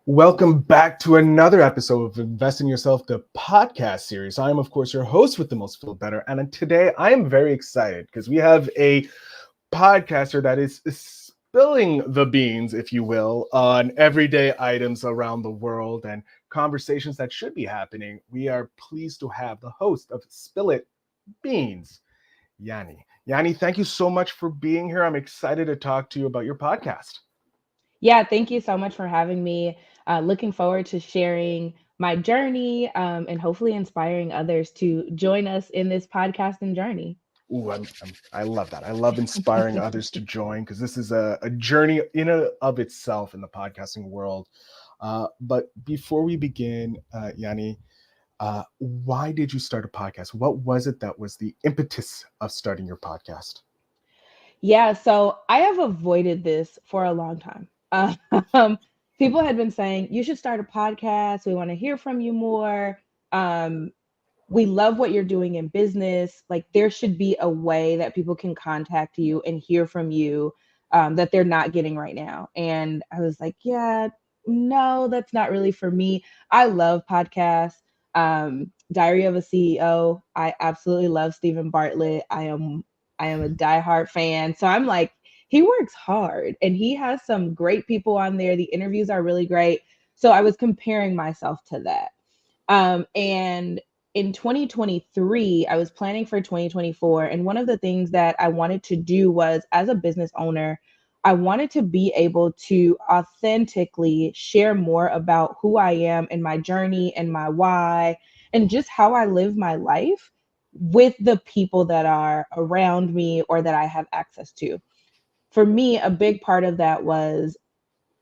Welcome back to another episode of Invest in Yourself, the podcast series. I am, of course, your host with the most feel better. And today I am very excited because we have a podcaster that is spilling the beans, if you will, on everyday items around the world and conversations that should be happening. We are pleased to have the host of Spill It Beans, Yanni. Yanni, thank you so much for being here. I'm excited to talk to you about your podcast. Yeah, thank you so much for having me. Looking forward to sharing my journey and hopefully inspiring others to join us in this podcasting journey. I love that. I love inspiring others to join because this is a journey in and of itself in the podcasting world. But before we begin, Yanni, why did you start a podcast? What was it that was the impetus of starting your podcast? Yeah, so I have avoided this for a long time. Um, People had been saying, you should start a podcast. We want to hear from you more. Um, we love what you're doing in business. Like, there should be a way that people can contact you and hear from you that they're not getting right now. And I was like, yeah, no, that's not really for me. I love podcasts. Diary of a CEO. I absolutely love Stephen Bartlett. I am a diehard fan. So I'm like, he works hard and he has some great people on there. The interviews are really great. So I was comparing myself to that. And in 2023, I was planning for 2024. And one of the things that I wanted to do was, as a business owner, I wanted to be able to authentically share more about who I am and my journey and my why and just how I live my life with the people that are around me or that I have access to. For me, a big part of that was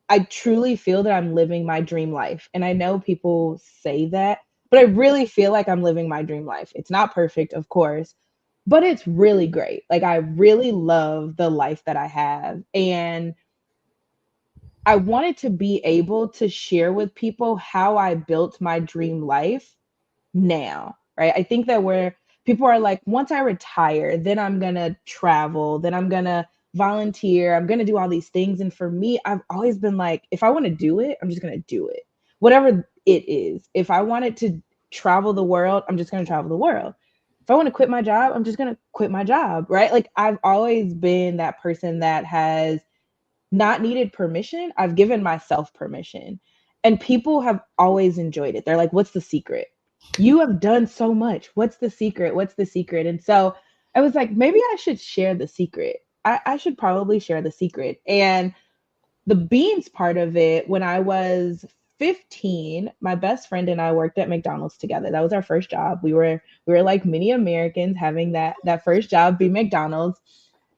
I truly feel that I'm living my dream life. And I know people say that, but I really feel like I'm living my dream life. It's not perfect, of course, but it's really great. Like, I really love the life that I have. And I wanted to be able to share with people how I built my dream life now, right? I think that where people are like, once I retire, then I'm going to travel, then I'm going to volunteer, I'm going to do all these things. And for me, I've always been like, if I want to do it, I'm just going to do it, whatever it is. If I wanted to travel the world, I'm just going to travel the world. If I want to quit my job, I'm just going to quit my job, right? Like, I've always been that person that has not needed permission. I've given myself permission. And people have always enjoyed it. They're like, what's the secret? You have done so much. What's the secret? What's the secret? And so I was like, maybe I should share the secret. I should probably share the secret. And the beans part of it, when I was 15, my best friend and I worked at McDonald's together. That was our first job. We were like many Americans having that first job be McDonald's.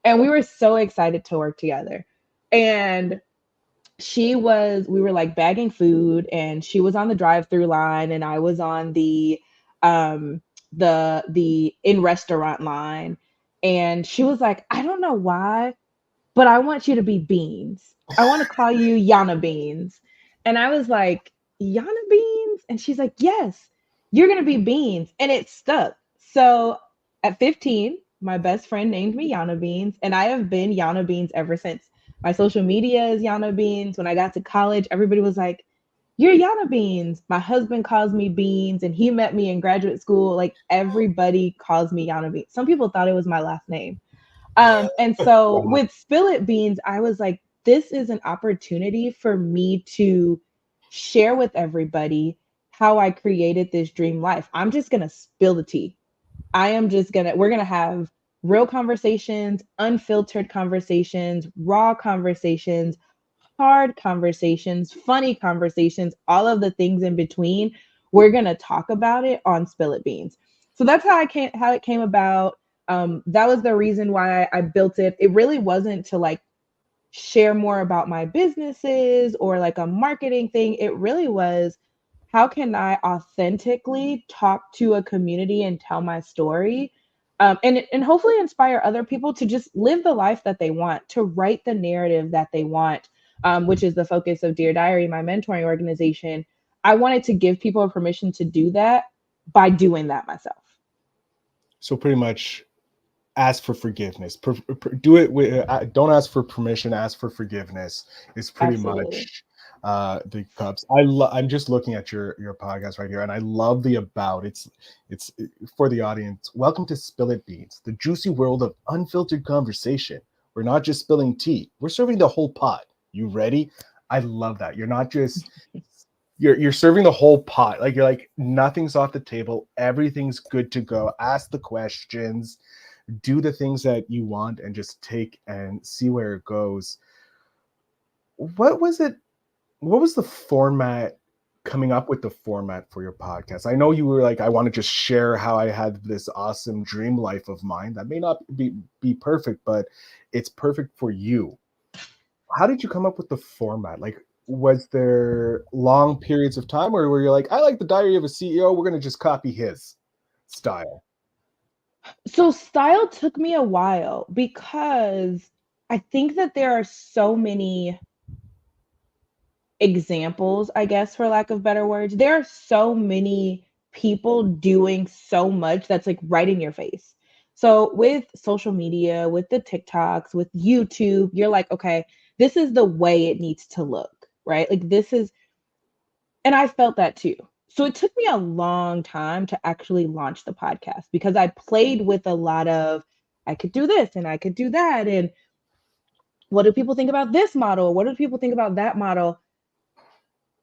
And we were so excited to work together. And we were like bagging food, and she was on the drive-through line and I was on um the in restaurant line. And she was like, I don't know why, but I want you to be Beans. I want to call you Yana Beans. And I was like, Yana Beans? And she's like, yes, you're going to be Beans. And it stuck. So at 15, my best friend named me Yana Beans, and I have been Yana Beans ever since. My social media is Yana Beans. When I got to college, everybody was like, you're Yana Beans. My husband calls me Beans, and he met me in graduate school. Like, everybody calls me Yana Beans. Some people thought it was my last name. And so Wow. with Spill It Beans, I was like, this is an opportunity for me to share with everybody how I created this dream life. I'm just going to spill the tea. We're going to have real conversations, unfiltered conversations, raw conversations, hard conversations, funny conversations, all of the things in between. We're going to talk about it on Spill It Beans. So that's how it came about. That was the reason why I built it. It really wasn't to like share more about my businesses or like a marketing thing. It really was, how can I authentically talk to a community and tell my story, and hopefully inspire other people to just live the life that they want, to write the narrative that they want, which is the focus of Dear Diary, my mentoring organization. I wanted to give people permission to do that by doing that myself. So pretty much ask for forgiveness. Do it with, don't ask for permission, ask for forgiveness. It's pretty Absolutely. much the cups. I'm just looking at your podcast right here, and I love the about. It's for the audience. Welcome to Spill It Beans, the juicy world of unfiltered conversation. We're not just spilling tea; we're serving the whole pot. You ready? I love that. You're not just you're serving the whole pot. Like you're like nothing's off the table. Everything's good to go. Ask the questions, do the things that you want, and just take and see where it goes. What was it? What was the format, coming up with the format for your podcast? I know you were like, I want to just share how I had this awesome dream life of mine that may not be perfect, but it's perfect for you. How did you come up with the format? Like, was there long periods of time where you're like, I like the Diary of a CEO, we're going to just copy his style? So style took me a while because I think that there are so many examples, I guess, for lack of better words. There are so many people doing so much that's like right in your face. So with social media, with the TikToks, with YouTube, you're like, okay, this is the way it needs to look, right? Like this is, and I felt that too. So it took me a long time to actually launch the podcast because I played with a lot of, I could do this and I could do that. And what do people think about this model? What do people think about that model?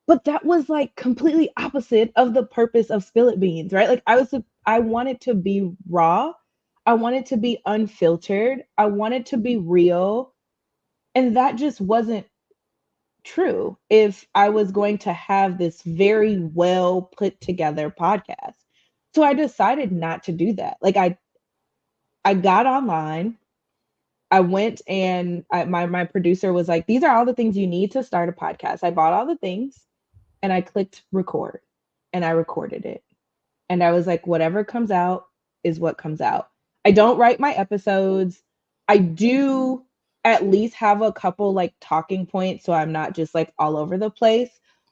But that was like completely opposite of the purpose of Spill It Beans, right? Like I wanted to be raw. I wanted to be unfiltered. I wanted to be real. And that just wasn't true if I was going to have this very well put together podcast. So I decided not to do that. Like I got online. I went and my producer was like, these are all the things you need to start a podcast. I bought all the things and I clicked record and I recorded it. And I was like, whatever comes out is what comes out. I don't write my episodes. I do at least have a couple like talking points so I'm not just like all over the place.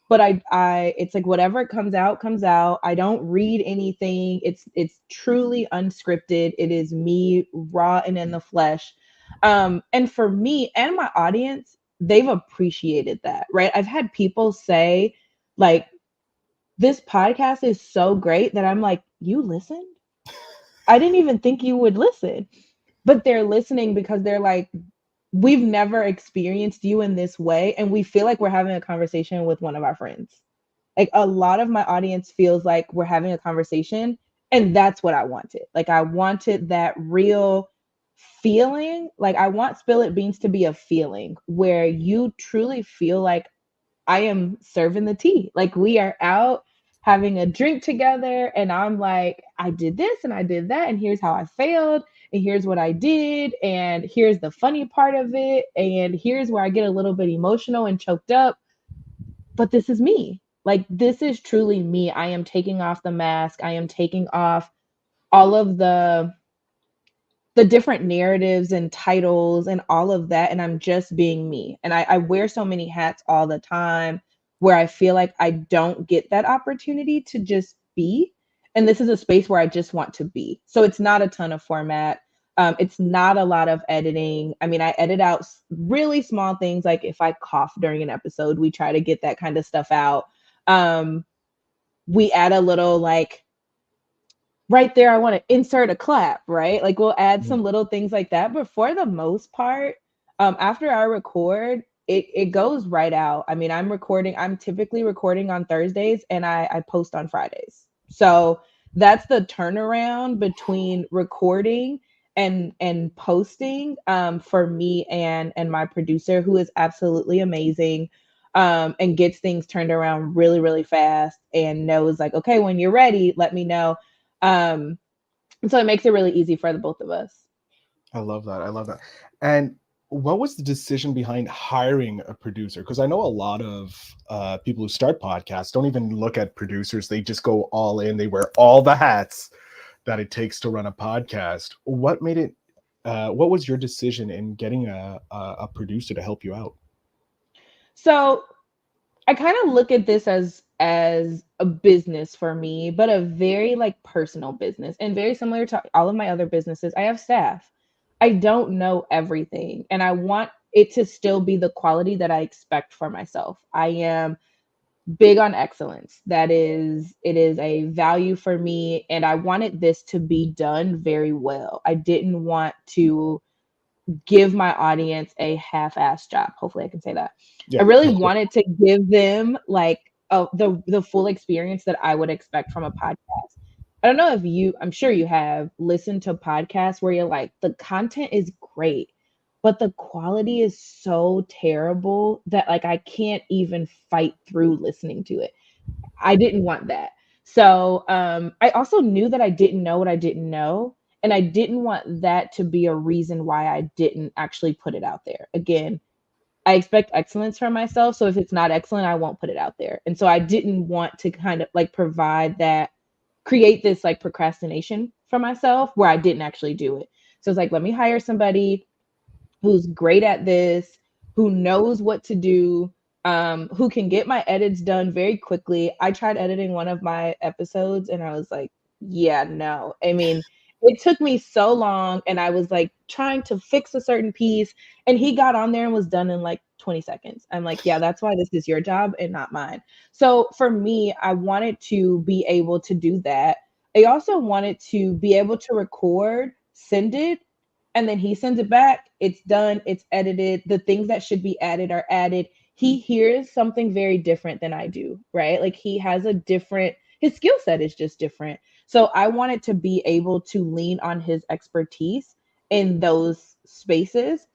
But I it's like whatever comes out comes out. I don't read anything. It's truly unscripted. It is me raw and in the flesh. And for me and my audience, they've appreciated that, right? I've had people say like, this podcast is so great that I'm like, you listened? I didn't even think you would listen. But they're listening because they're like, we've never experienced you in this way. And we feel like we're having a conversation with one of our friends. Like a lot of my audience feels like we're having a conversation. And that's what I wanted. Like I wanted that real feeling. Like I want Spill It Beans to be a feeling where you truly feel like I am serving the tea. Like we are out having a drink together and I'm like, I did this and I did that and here's how I failed and here's what I did and here's the funny part of it and here's where I get a little bit emotional and choked up. But this is me. Like this is truly me. I am taking off the mask. I am taking off all of the different narratives and titles and all of that. And I'm just being me. And I wear so many hats all the time where I feel like I don't get that opportunity to just be. And this is a space where I just want to be. So it's not a ton of format. It's not a lot of editing. I mean, I edit out really small things. Like if I cough during an episode, we try to get that kind of stuff out. We add a little like, right there, I want to insert a clap, right? Like we'll add some little things like that. But for the most part, after I record, it goes right out. I mean, I'm typically recording on Thursdays and I post on Fridays. So that's the turnaround between recording and posting for me and my producer, who is absolutely amazing. And gets things turned around really, really fast and knows like, okay, when you're ready, let me know. So it makes it really easy for the both of us. I love that. I love that. And what was the decision behind hiring a producer? Because I know a lot of people who start podcasts don't even look at producers. They just go all in. They wear all the hats that it takes to run a podcast. What made it? What was your decision in getting a producer to help you out? So I kind of look at this as a business for me, but a very like personal business and very similar to all of my other businesses. I have staff. I don't know everything. And I want it to still be the quality that I expect for myself. I am big on excellence. It is a value for me, and I wanted this to be done very well. I didn't want to give my audience a half-ass job. Hopefully I can say that. I Yeah. really wanted to give them like the full experience that I would expect from a podcast. I don't know if I'm sure you have listened to podcasts where you're like, the content is great, but the quality is so terrible that like I can't even fight through listening to it. I didn't want that. So I also knew that I didn't know what I didn't know. And I didn't want that to be a reason why I didn't actually put it out there. Again, I expect excellence from myself. So if it's not excellent, I won't put it out there. And so I didn't want to kind of like create this like procrastination for myself where I didn't actually do it. So it's like, let me hire somebody who's great at this, who knows what to do, who can get my edits done very quickly. I tried editing one of my episodes and I was like, yeah, no. I mean, it took me so long and I was like trying to fix a certain piece and he got on there and was done in like 20 seconds. I'm like, yeah, that's why this is your job and not mine. So for me, I wanted to be able to do that. I also wanted to be able to record, send it, and then he sends it back. It's done, it's edited. The things that should be added are added. He hears something very different than I do, right? Like he has his skill set is just different. So I wanted to be able to lean on his expertise in those spaces.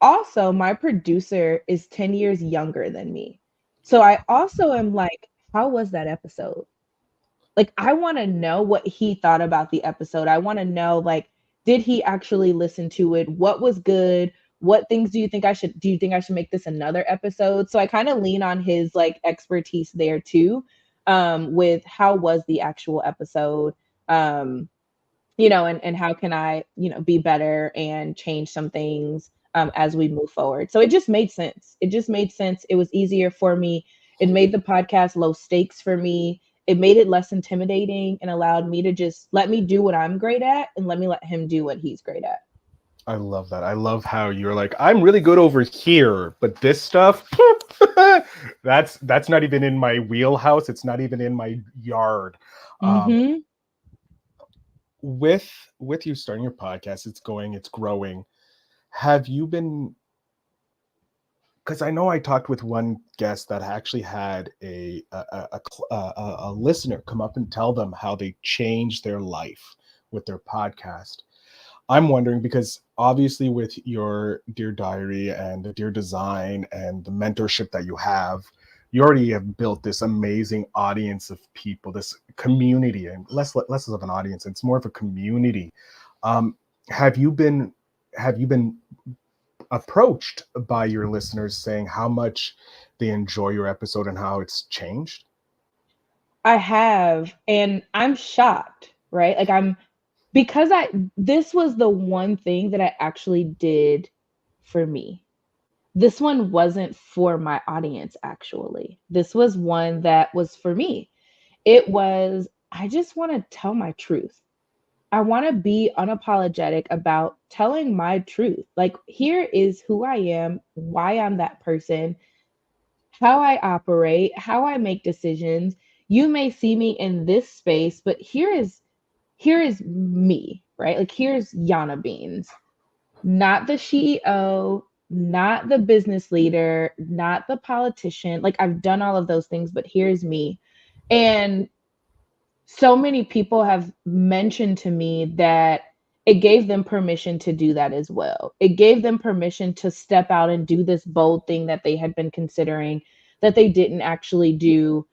Also, my producer is 10 years younger than me. So I also am like, how was that episode? Like, I want to know what he thought about the episode. I want to know, like, did he actually listen to it? What was good? What things do you think I should make this another episode? So I kind of lean on his like expertise there too, with how was the actual episode, and how can I, be better and change some things as we move forward. So it just made sense. It just made sense. It was easier for me. It made the podcast low stakes for me. It made it less intimidating and allowed me to just let me do what I'm great at and let me let him do what he's great at. I love that. I love how you're like, I'm really good over here, but this stuff, that's not even in my wheelhouse. It's not even in my yard. Mm-hmm. With you starting your podcast, it's growing. Have you been? Because I know I talked with one guest that actually had a listener come up and tell them how they changed their life with their podcast. I'm wondering, because obviously with your Dear Diary and the Dear Design and the mentorship that you already have built this amazing audience of people, this community, and less of an audience. It's more of a community. Have you been approached by your listeners saying how much they enjoy your episode and how it's changed? I have, and I'm shocked, right? Like because this was the one thing that I actually did for me. This one wasn't for my audience, actually. This was one that was for me. It was, I just want to tell my truth. I want to be unapologetic about telling my truth. Like, here is who I am, why I'm that person, how I operate, how I make decisions. You may see me in this space, but here is me, right? Like, here's Yana Beans, not the CEO, not the business leader, not the politician. Like, I've done all of those things, but here's me. And so many people have mentioned to me that it gave them permission to do that as well. It gave them permission to step out and do this bold thing that they had been considering that they didn't actually do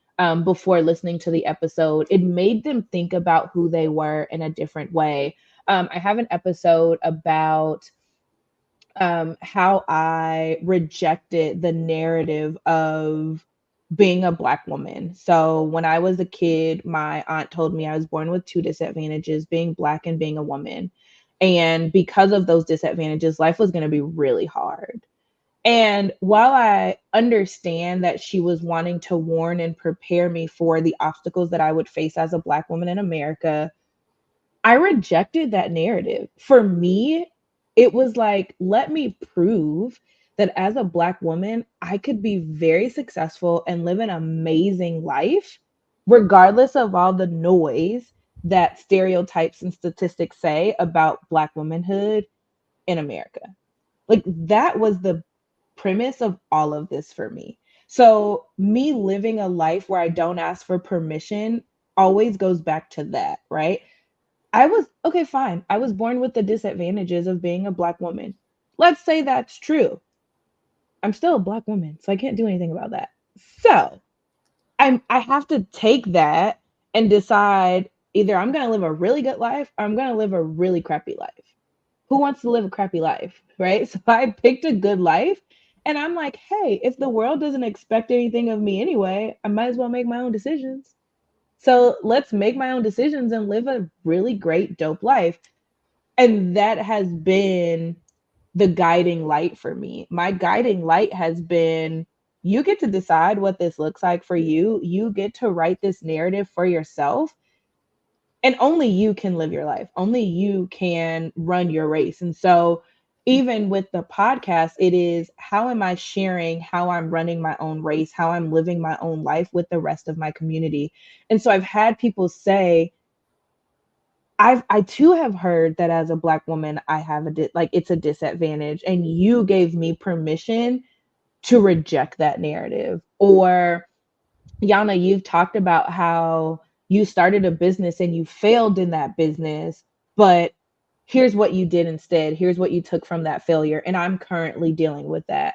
before listening to the episode. It made them think about who they were in a different way. I have an episode about how I rejected the narrative of being a Black woman. So when I was a kid, my aunt told me I was born with two disadvantages, being Black and being a woman. And because of those disadvantages, life was going to be really hard. And while I understand that she was wanting to warn and prepare me for the obstacles that I would face as a Black woman in America, I rejected that narrative. For me, it was like, let me prove that as a Black woman, I could be very successful and live an amazing life, regardless of all the noise that stereotypes and statistics say about Black womanhood in America. Like, that was the premise of all of this for me. So, me living a life where I don't ask for permission always goes back to that, right? I was okay, fine. I was born with the disadvantages of being a Black woman. Let's say that's true. I'm still a Black woman, so I can't do anything about that. So I have to take that and decide, either I'm gonna live a really good life or I'm gonna live a really crappy life. Who wants to live a crappy life, right? So I picked a good life, and I'm like, hey, if the world doesn't expect anything of me anyway, I might as well make my own decisions. So let's make my own decisions and live a really great, dope life. And that has been the guiding light for me. My guiding light has been, you get to decide what this looks like for you. You get to write this narrative for yourself. And only you can live your life. Only you can run your race. And so, even with the podcast, it is, how am I sharing how I'm running my own race, how I'm living my own life with the rest of my community? And so I've had people say, I too have heard that as a Black woman, I have like, it's a disadvantage, and you gave me permission to reject that narrative. Or, Yana, you've talked about how you started a business and you failed in that business, but here's what you did instead. Here's what you took from that failure. And I'm currently dealing with that.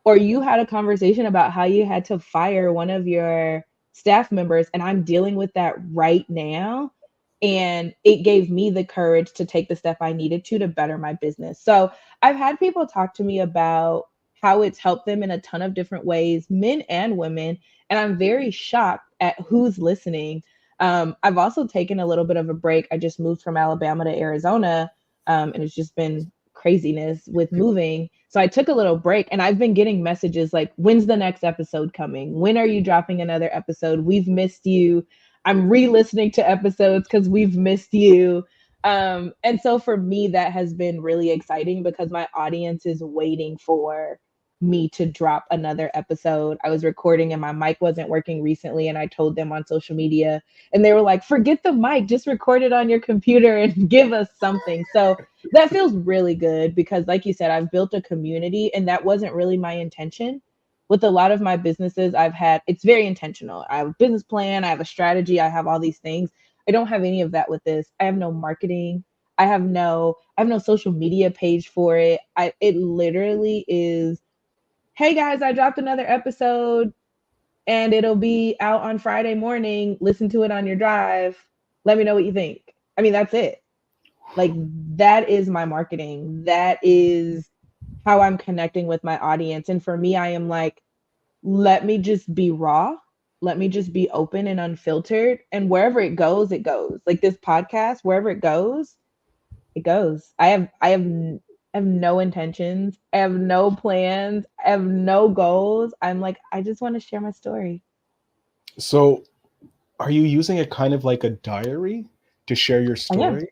Or you had a conversation about how you had to fire one of your staff members, and I'm dealing with that right now. And it gave me the courage to take the step I needed to better my business. So I've had people talk to me about how it's helped them in a ton of different ways, men and women. And I'm very shocked at who's listening. I've also taken a little bit of a break. I just moved from Alabama to Arizona, and it's just been craziness with moving. So I took a little break, and I've been getting messages like, when's the next episode coming? When are you dropping another episode? We've missed you. I'm re-listening to episodes because we've missed you. And so for me, that has been really exciting because my audience is waiting for me to drop another episode. I was recording and my mic wasn't working recently, and I told them on social media, and they were like, forget the mic, just record it on your computer and give us something. So that feels really good because, like you said, I've built a community, and that wasn't really my intention. With a lot of my businesses I've had, it's very intentional. I have a business plan, I have a strategy, I have all these things. I don't have any of that with this. I have no marketing. I have no social media page for it. It literally is, hey guys, I dropped another episode and it'll be out on Friday morning. Listen to it on your drive. Let me know what you think. I mean, that's it. Like, that is my marketing. That is how I'm connecting with my audience. And for me, I am like, let me just be raw. Let me just be open and unfiltered. And wherever it goes, it goes. Like this podcast, wherever it goes, it goes. I have no intentions. I have no plans. I have no goals. I'm like, I just want to share my story. So, are you using it kind of like a diary to share your I am. story?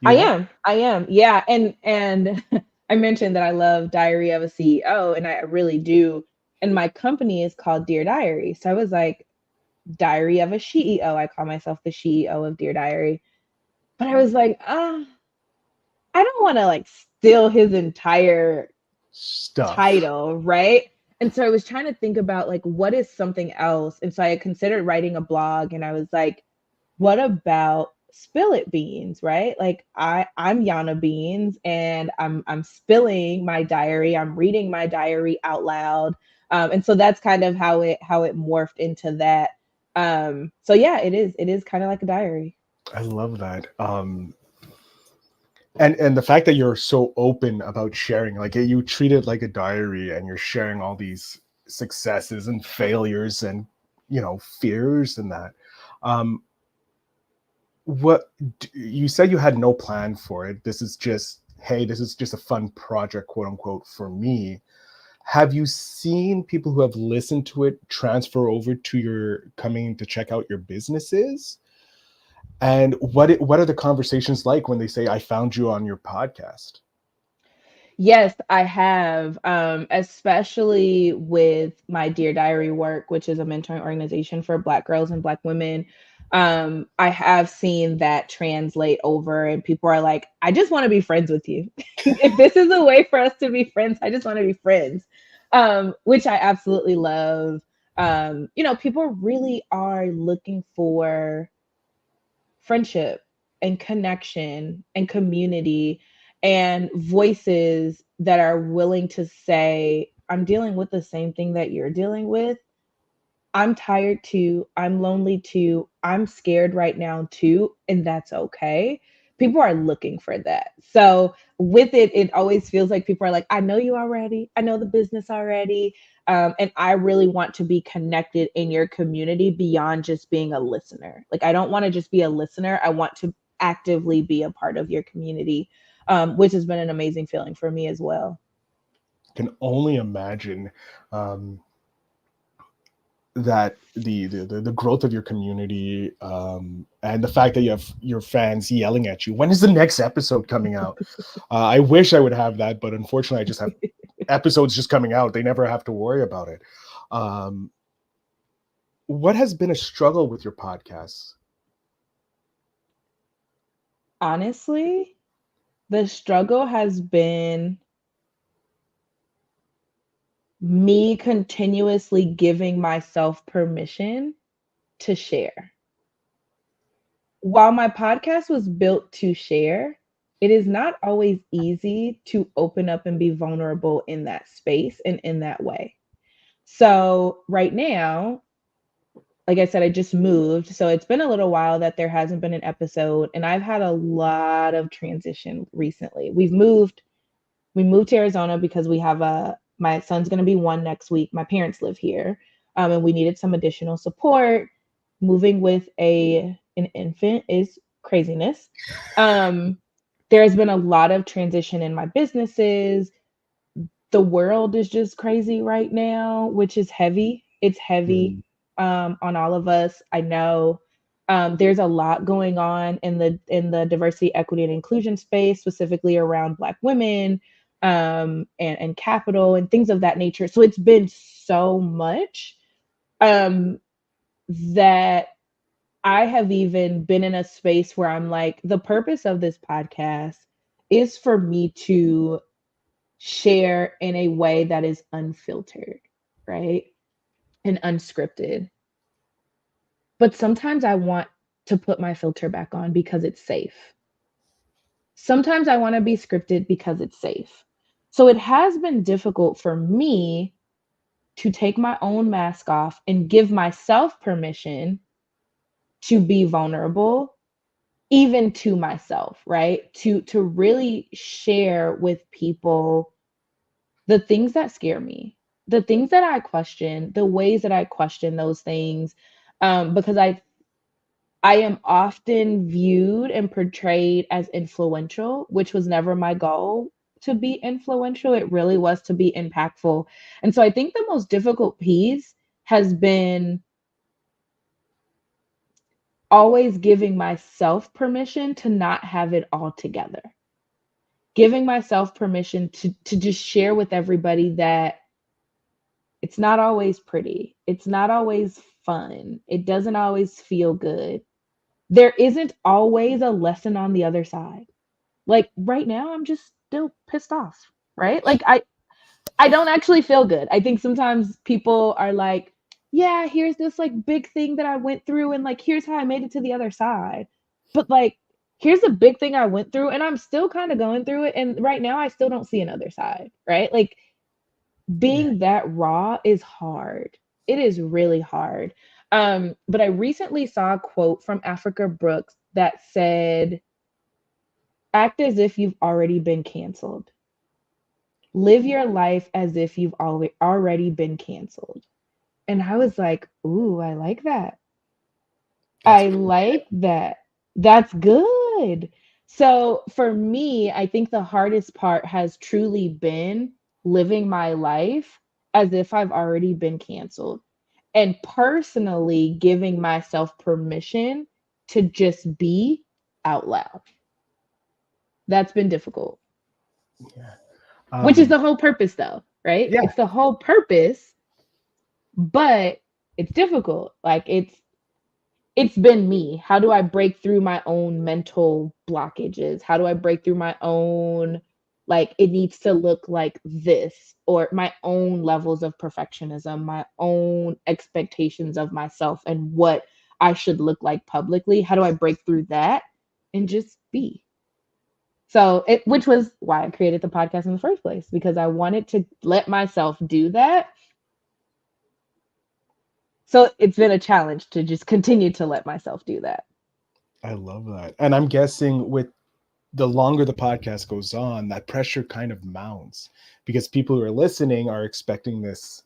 I You are? am. I am. Yeah. And I mentioned that I love Diary of a CEO, and I really do. And my company is called Dear Diary. So I was like, Diary of a CEO. I call myself the CEO of Dear Diary. But I was like, I don't want to like steal his entire Stuff. title, right? And so I was trying to think about like, what is something else? And so I considered writing a blog, and I was like, what about spill it beans, right? Like I'm Yana Beans, and I'm spilling my diary. I'm reading my diary out loud. And so that's kind of how it morphed into that. So yeah, it is kind of like a diary. I love that. And the fact that you're so open about sharing, like you treat it like a diary, and you're sharing all these successes and failures and fears and that. Um, what you said, you had no plan for it. This is just, hey, this is just a fun project, quote unquote, for me. Have you seen people who have listened to it transfer over to your coming to check out your businesses? And what are the conversations like when they say, I found you on your podcast? Yes, I have, especially with my Dear Diary work, which is a mentoring organization for Black girls and Black women. I have seen that translate over, and people are like, I just want to be friends with you. If this is a way for us to be friends, I just want to be friends, which I absolutely love. People really are looking for friendship and connection and community and voices that are willing to say, I'm dealing with the same thing that you're dealing with. I'm tired too. I'm lonely too. I'm scared right now too. And that's okay. People are looking for that. So, with it, it always feels like people are like, I know you already. I know the business already. And I really want to be connected in your community beyond just being a listener. Like, I don't want to just be a listener. I want to actively be a part of your community, which has been an amazing feeling for me as well. Can only imagine um, that the growth of your community, and the fact that you have your fans yelling at you. When is the next episode coming out? I wish I would have that, but unfortunately, I just have episodes just coming out. They never have to worry about it. Um, what has been a struggle with your podcast? Honestly, the struggle has been me continuously giving myself permission to share. While my podcast was built to share, it is not always easy to open up and be vulnerable in that space and in that way. So, right now, like I said, I just moved. So, it's been a little while that there hasn't been an episode, and I've had a lot of transition recently. We moved to Arizona because we have my son's going to be 1 next week. My parents live here, and we needed some additional support. Moving with an infant is craziness. Um, there has been a lot of transition in my businesses. The world is just crazy right now, which is heavy. It's heavy Mm. on all of us. I know there's a lot going on in the diversity, equity, and inclusion space, specifically around Black women, and capital and things of that nature. So it's been so much, um, that I have even been in a space where I'm like, the purpose of this podcast is for me to share in a way that is unfiltered, right? And unscripted. But sometimes I want to put my filter back on because it's safe. Sometimes I want to be scripted because it's safe. So it has been difficult for me to take my own mask off and give myself permission to be vulnerable, even to myself, right? To really share with people the things that scare me, the things that I question, the ways that I question those things, because I am often viewed and portrayed as influential, which was never my goal to be influential. It really was to be impactful. And so I think the most difficult piece has been always giving myself permission to not have it all together. Giving myself permission to just share with everybody that it's not always pretty. It's not always fun. It doesn't always feel good. There isn't always a lesson on the other side. Like right now, I'm just still pissed off, right? Like I don't actually feel good. I think sometimes people are like, yeah, here's this like big thing that I went through and like here's how I made it to the other side. But like here's a big thing I went through and I'm still kind of going through it and right now I still don't see another side, right? Like Yeah. being that raw is hard. It is really hard. But I recently saw a quote from Africa Brooks that said, act as if you've already been canceled. Live your life as if you've already been canceled. And I was like, ooh, I like that. That's I like that. That's good. So for me, I think the hardest part has truly been living my life as if I've already been canceled and personally giving myself permission to just be out loud. That's been difficult. yeah. which is Um, the whole purpose though, right? yeah, It's the whole purpose, but it's difficult. Like it's been me. How do I break through my own mental blockages? How do I break through my own, like, it needs to look like this, or my own levels of perfectionism, my own expectations of myself and what I should look like publicly? How do I break through that and just be? So which was why I created the podcast in the first place, because I wanted to let myself do that. So it's been a challenge to just continue to let myself do that. I love that. And I'm guessing with the longer the podcast goes on, that pressure kind of mounts because people who are listening are expecting this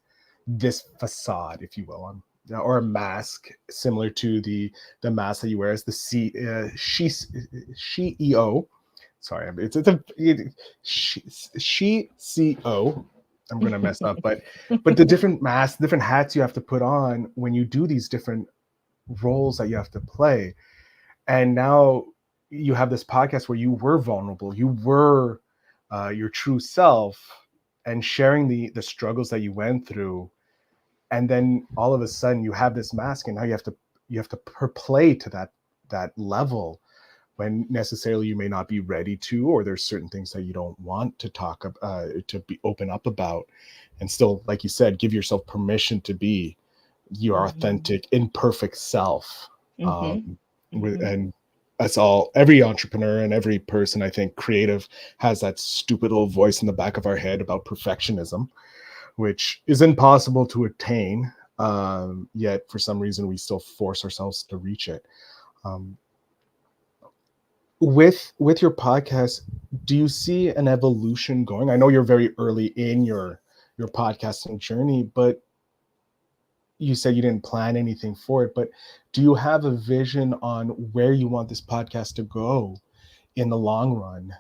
facade, if you will, or a mask similar to the mask that you wear as the CEO. Sorry, she CEO. I'm gonna mess up, but the different masks, different hats you have to put on when you do these different roles that you have to play. And now you have this podcast where you were vulnerable, you were your true self, and sharing the struggles that you went through. And then all of a sudden you have this mask, and now you have to play to that level when necessarily you may not be ready to, or there's certain things that you don't want to talk to be open up about, and still, like you said, give yourself permission to be your authentic imperfect self. Mm-hmm. Mm-hmm. And that's all. Every entrepreneur and every person, I think, creative, has that stupid little voice in the back of our head about perfectionism, which is impossible to attain, yet for some reason we still force ourselves to reach it. um, with your podcast, do you see an evolution going? I know you're very early in your podcasting journey, but you said you didn't plan anything for it, but do you have a vision on where you want this podcast to go in the long run,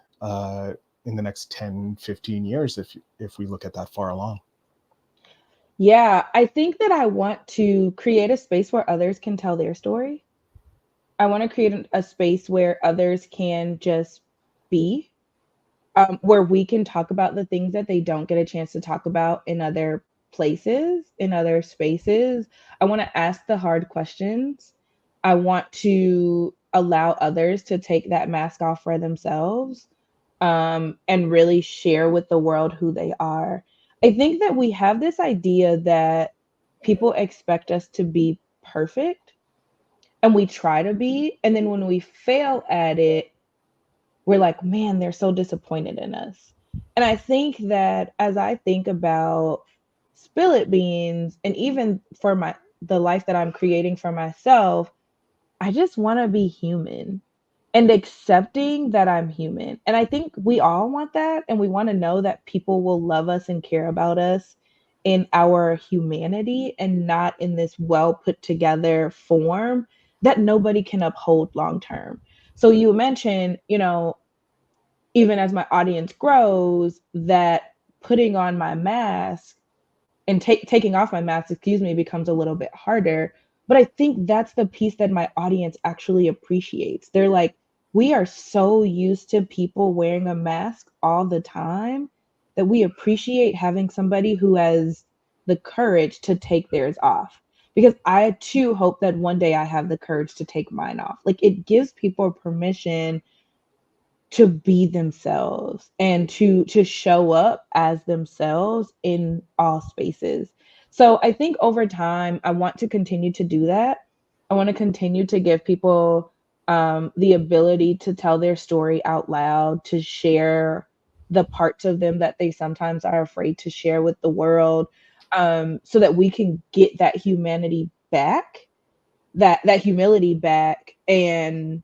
in the next 10-15 years, if we look at that far along? Yeah, I think that I want to create a space where others can tell their story. I want to create a space where others can just be, where we can talk about the things that they don't get a chance to talk about in other places, in other spaces. I want to ask the hard questions. I want to allow others to take that mask off for themselves, and really share with the world who they are. I think that we have this idea that people expect us to be perfect, and we try to be. And then when we fail at it, we're like, man, they're so disappointed in us. And I think that as I think about Spill It Beans, and even for the life that I'm creating for myself, I just want to be human and accepting that I'm human. And I think we all want that. And we want to know that people will love us and care about us in our humanity, and not in this well put together form that nobody can uphold long term. So you mentioned, even as my audience grows, that putting on my mask and taking off my mask, excuse me, becomes a little bit harder. But I think that's the piece that my audience actually appreciates. They're like, we are so used to people wearing a mask all the time that we appreciate having somebody who has the courage to take theirs off. Because I too hope that one day I have the courage to take mine off. Like, it gives people permission to be themselves and to show up as themselves in all spaces. So I think over time I want to continue to do that. I want to continue to give people the ability to tell their story out loud, to share the parts of them that they sometimes are afraid to share with the world, so that we can get that humanity back, that humility back, and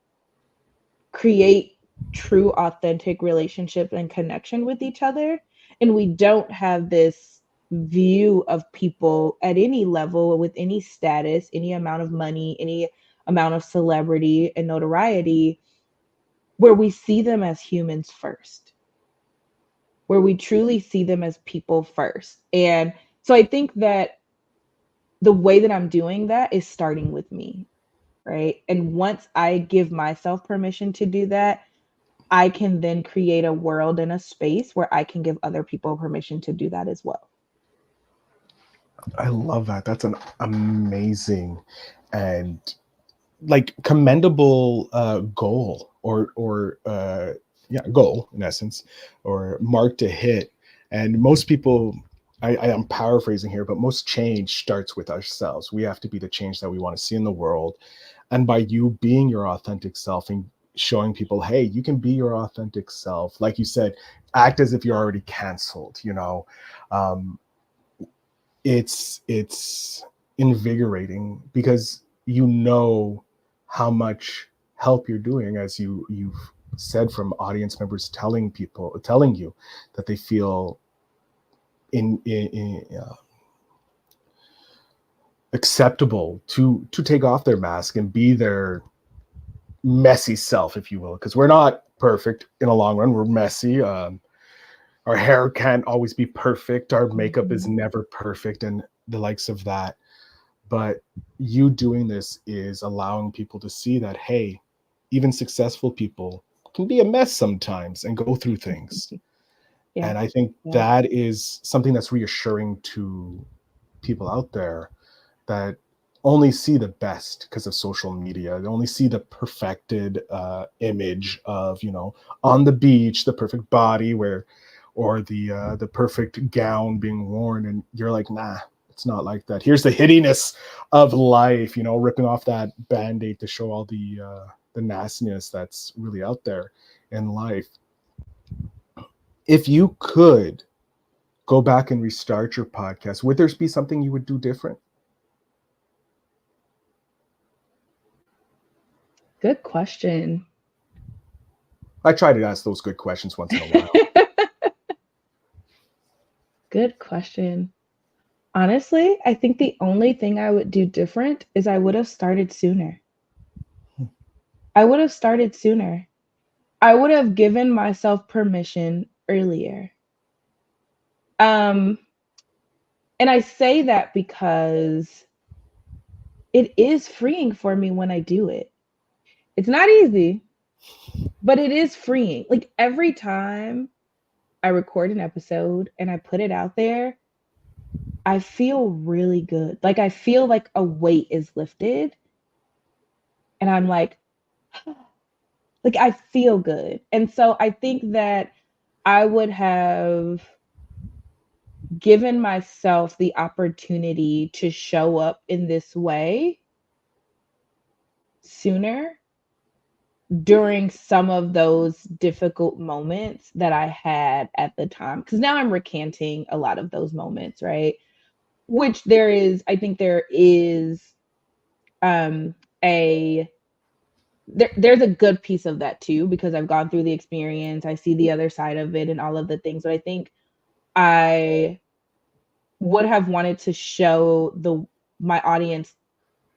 create true authentic relationship and connection with each other. And we don't have this view of people at any level, with any status, any amount of money, any amount of celebrity and notoriety, where we see them as humans first, where we truly see them as people first. And so I think that the way that I'm doing that is starting with me, right? And once I give myself permission to do that, I can then create a world and a space where I can give other people permission to do that as well. I love that. That's an amazing and like commendable goal or yeah, goal in essence, or mark to hit. And most people, I am paraphrasing here, but most change starts with ourselves. We have to be the change that we want to see in the world. And by you being your authentic self and showing people, hey, you can be your authentic self, like you said, act as if you're already canceled, you know. um, it's invigorating because you know how much help you're doing, as you've said, from audience members telling you that they feel in acceptable to take off their mask and be their messy self, if you will, because we're not perfect in the long run. We're messy. Our hair can't always be perfect. Our makeup is never perfect, and the likes of that. But you doing this is allowing people to see that, hey, even successful people can be a mess sometimes and go through things. Yeah. And I think that is something that's reassuring to people out there that only see the best because of social media. They only see the perfected image of, you know, on the beach, the perfect body, where, or the perfect gown being worn, and you're like, nah, it's not like that. Here's the hittiness of life, you know, ripping off that band-aid to show all the nastiness that's really out there in life. If you could go back and restart your podcast, would there be something you would do different? Good question. I try to ask those good questions once in a while. Good question. Honestly, I think the only thing I would do different is I would have started sooner. I would have started sooner. I would have given myself permission earlier. And I say that because it is freeing for me when I do it. It's not easy, but it is freeing. Like every time I record an episode and I put it out there, I feel really good. Like I feel like a weight is lifted and I'm like I feel good. And so I think that I would have given myself the opportunity to show up in this way sooner during some of those difficult moments that I had at the time. Because now I'm recanting a lot of those moments, right? Which I think there is a there's a good piece of that too, because I've gone through the experience, I see the other side of it and all of the things. But I think I would have wanted to show my audience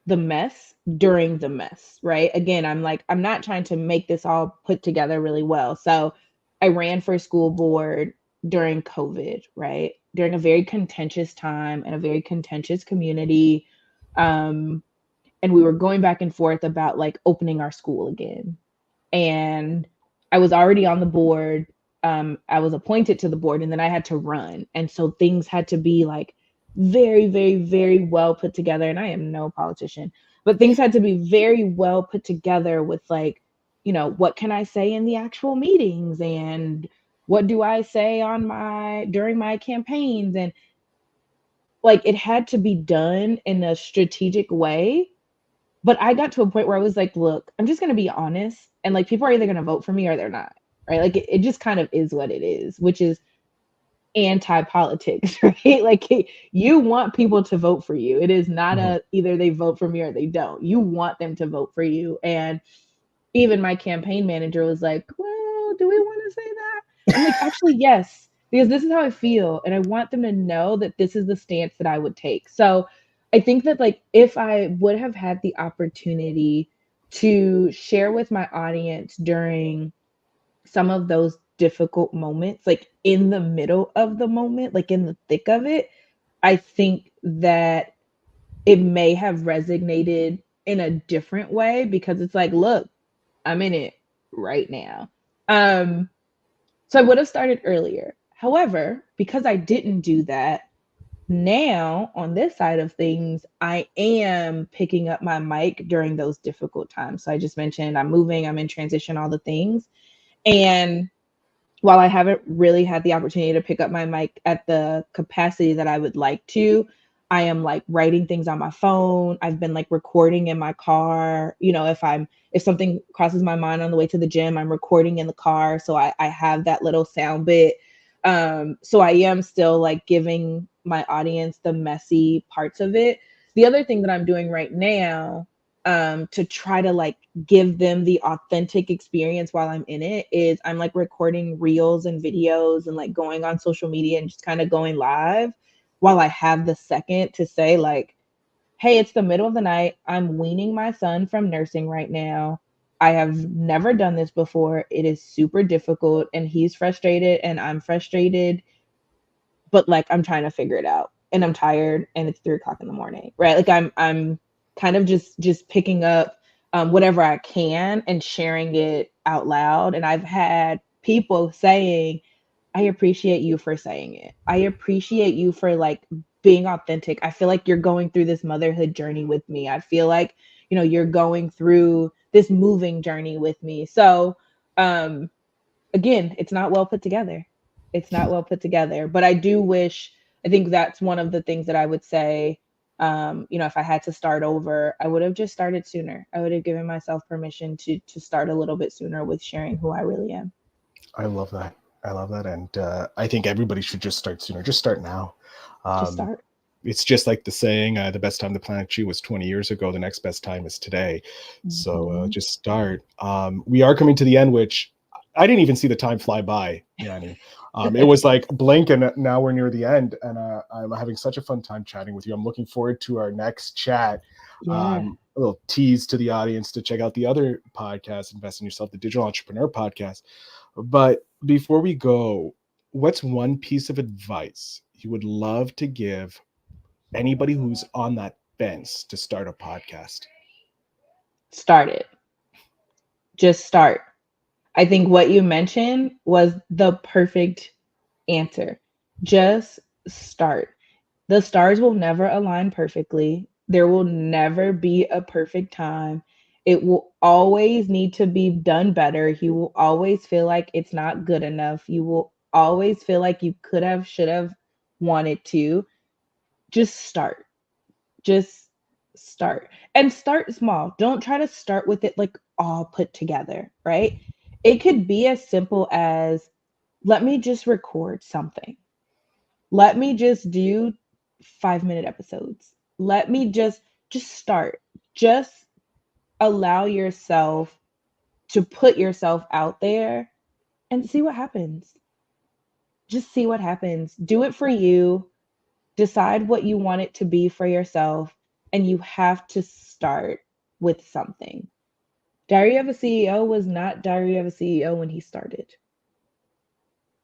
the mess during the mess, right? Again, I'm not trying to make this all put together really well. So I ran for school board during COVID, right? During a very contentious time and a very contentious community. And we were going back and forth about like opening our school again. And I was already on the board. I was appointed to the board and then I had to run. And so things had to be like very, very, very well put together. And I am no politician, but things had to be very well put together with like, you know, what can I say in the actual meetings and what do I say during my campaigns? And like it had to be done in a strategic way. But I got to a point where I was like, look, I'm just going to be honest. And like, people are either going to vote for me or they're not. Right. Like, it just kind of is what it is, which is anti politics, right? Like, you want people to vote for you. It is not either they vote for me or they don't. You want them to vote for you. And even my campaign manager was like, well, do we want to say that? I'm like, actually, yes, because this is how I feel. And I want them to know that this is the stance that I would take. So I think that like if I would have had the opportunity to share with my audience during some of those difficult moments, like in the middle of the moment, like in the thick of it, I think that it may have resonated in a different way because it's like, look, I'm in it right now. So I would have started earlier. However, because I didn't do that, now on this side of things, I am picking up my mic during those difficult times. So I just mentioned I'm moving, I'm in transition, all the things. And while I haven't really had the opportunity to pick up my mic at the capacity that I would like to, I am like writing things on my phone. I've been like recording in my car. You know, if something crosses my mind on the way to the gym, I'm recording in the car. So I have that little sound bit. So I am still like giving my audience the messy parts of it. The other thing that I'm doing right now, to try to like give them the authentic experience while I'm in it, is I'm like recording reels and videos and like going on social media and just kind of going live while I have the second to say like, hey, it's the middle of the night. I'm weaning my son from nursing right now. I have never done this before. It is super difficult and he's frustrated and I'm frustrated, but like I'm trying to figure it out and I'm tired and it's 3 o'clock in the morning, right? Like I'm kind of just picking up whatever I can and sharing it out loud. And I've had people saying, I appreciate you for saying it. I appreciate you for like being authentic. I feel like you're going through this motherhood journey with me. I feel like, you know, you're going through this moving journey with me. So, again, it's not well put together. It's not well put together, but I do wish, I think that's one of the things that I would say, you know, if I had to start over, I would have just started sooner. I would have given myself permission to start a little bit sooner with sharing who I really am. I love that. I love that. And I think everybody should just start sooner. Just start now. Just start. It's just like the saying, the best time to plant a tree was 20 years ago. The next best time is today. So just start. We are coming to the end, which I didn't even see the time fly by, Yanni. It was like blink and now we're near the end. And I'm having such a fun time chatting with you. I'm looking forward to our next chat. Yeah. A little tease to the audience to check out the other podcast, Invest in Yourself, the Digital Entrepreneur Podcast. But before we go, what's one piece of advice you would love to give anybody who's on that fence to start a podcast? Start it. Just start. I think what you mentioned was the perfect answer. Just start. The stars will never align perfectly. There will never be a perfect time. It will always need to be done better. You will always feel like it's not good enough. You will always feel like you could have, should have, wanted to. Just start. Just start. And start small. Don't try to start with it like all put together, right? It could be as simple as, let me just record something. Let me just do 5-minute episodes. Let me just start. Just allow yourself to put yourself out there and see what happens. Just see what happens. Do it for you. Decide what you want it to be for yourself. And you have to start with something. Diary of a CEO was not Diary of a CEO when he started.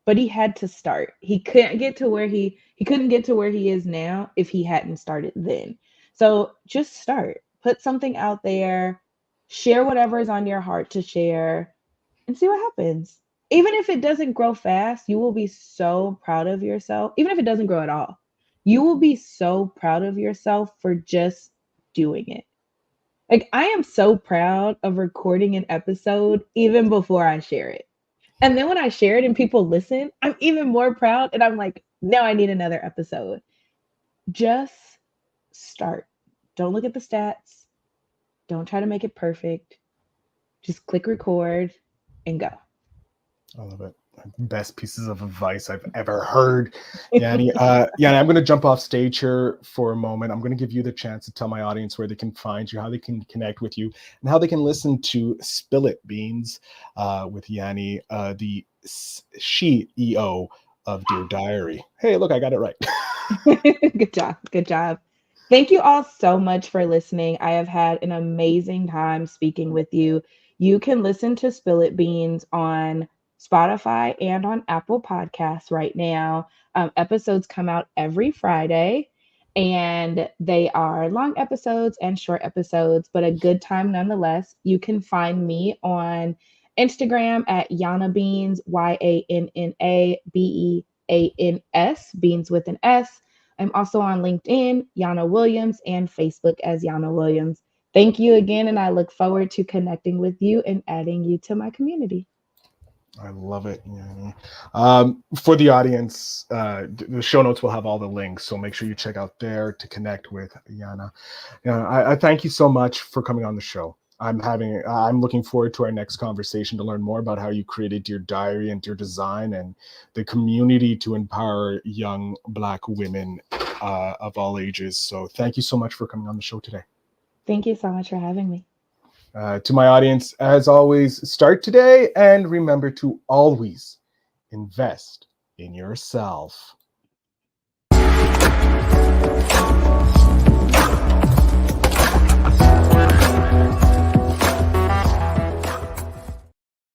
But he had to start. He couldn't get to where he couldn't get to where he is now if he hadn't started then. So just start. Put something out there. Share whatever is on your heart to share and see what happens. Even if it doesn't grow fast, you will be so proud of yourself. Even if it doesn't grow at all, you will be so proud of yourself for just doing it. Like, I am so proud of recording an episode even before I share it. And then when I share it and people listen, I'm even more proud. And I'm like, now I need another episode. Just start. Don't look at the stats. Don't try to make it perfect. Just click record and go. I love it. Best pieces of advice I've ever heard. Yanni, Yanni, I'm going to jump off stage here for a moment. I'm going to give you the chance to tell my audience where they can find you, how they can connect with you, and how they can listen to Spill It Beans with Yanni, the CEO of Dear Diary. Hey, look, I got it right. Good job. Good job. Thank you all so much for listening. I have had an amazing time speaking with you. You can listen to Spill It Beans on Spotify and on Apple Podcasts right now. Episodes come out every Friday, and they are long episodes and short episodes, but a good time nonetheless. You can find me on Instagram at Yana Beans, YANNABEANS, Beans with an S. I'm also on LinkedIn, Yana Williams, and Facebook as Yana Williams. Thank you again, and I look forward to connecting with you and adding you to my community. I love it. Yeah. For the audience, the show notes will have all the links, so make sure you check out there to connect with Yana. I thank you so much for coming on the show. I'm looking forward to our next conversation to learn more about how you created your diary and your design and the community to empower young Black women of all ages. So thank you so much for coming on the show today. Thank you so much for having me. To my audience, as always, start today and remember to always invest in yourself.